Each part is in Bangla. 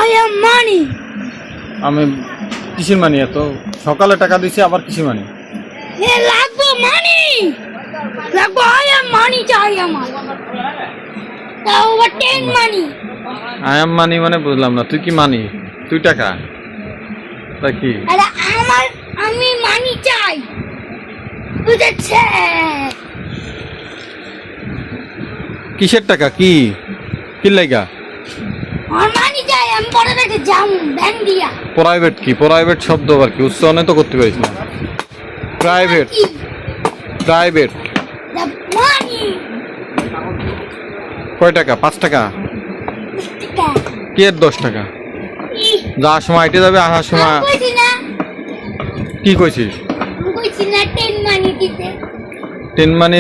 I am money. আমি কিসের মানি? এত সকালে টাকা দিছি আবার কিসের মানি? এ লাগবো মানি, লাগবো I am money চাই আমার। তাও আবার 10 মানি। আই এম মানি মানে বুঝলাম না, তুই কি মানি? তুই টাকা তা কি? আরে আমি মানি চাই, বুঝেছে? কিসের টাকা? কি কি লাগা? আমার মানি চাই, আমি পরে থেকে যাম ব্যাংক দিয়া। প্রাইভেট কি? প্রাইভেট শব্দ আবার কি? উচ্চারণে তো করতে পারিস না। Private private The money. কয় টাকা? 5 টাকা? কি এর 10 টাকা? যাওয়ার সময় আইটে যাবে, আসার সময় কইছি না, কি কইছিস? কইছি না 10 মানি দিতে। 10 মানে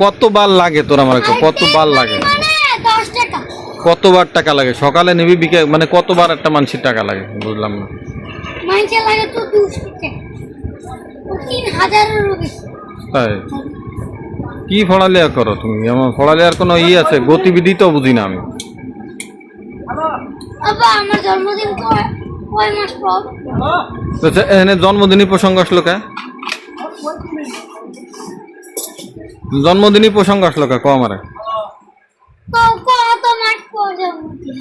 কতবার লাগে তোর? আমার কতবার লাগে? মানে 10 টাকা। কতবার টাকা লাগে? সকালে নিবি, বিকেল মানে কতবার একটা মানুষের টাকা লাগে? বুঝলাম না। মাইনছে লাগে তো 200 টাকা, 3000 এর বেশি। তাই কি পড়ালেখা করো তুমি? আমার পড়ালেখার কোনো ই আছে? গতিবিধি তো বুঝি না আমি। বাবা আমার জন্মদিন কয় মাস পর? আচ্ছা, এখানে জন্মদিনই প্রসঙ্গ আসলো কে? জন্মদিনই প্রসঙ্গ আসলো কে? আমারে কত মাস পর জন্মদিন?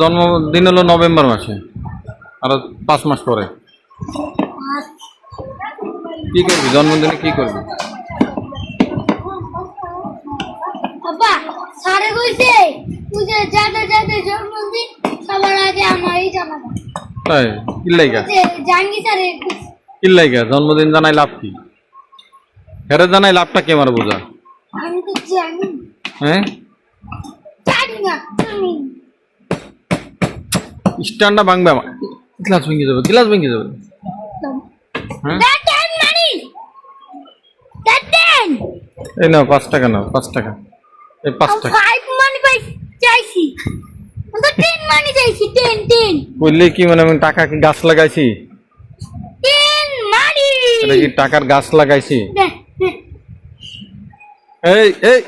জন্মদিন হলো নভেম্বর মাসে, আরো 5 মাস পরে। কি করবি জন্মদিনে? কি করবি? বাবা সারে কইছে তুই যাদের জন্মদিন সবার আগে আমারই জানাবো। তাই কি লাইগা? জানি স্যারে কি লাইগা জন্মদিন জানাই লাভ কি? হেরে জানাই লাভটা কি আমার বোঝা? আমি তো জানি। হ্যাঁ জানি না তুমি। স্ট্যান্ডটা ভাঙবে আমার, গ্লাস ভেঙে যাবে, গ্লাস ভেঙে যাবে। হ্যাঁ দেন মানি, দেন। এই নাও 5 টাকা, নাও 5 টাকা। এই 5 টাকা 5 মানি পাই চাইছি, তো 10 মানি চাইছি। 10 বললে কি মানে আমি টাকা কি গাছ লাগাইছি? 10 মানি। এটা কি টাকার গাছ লাগাইছি? দে এই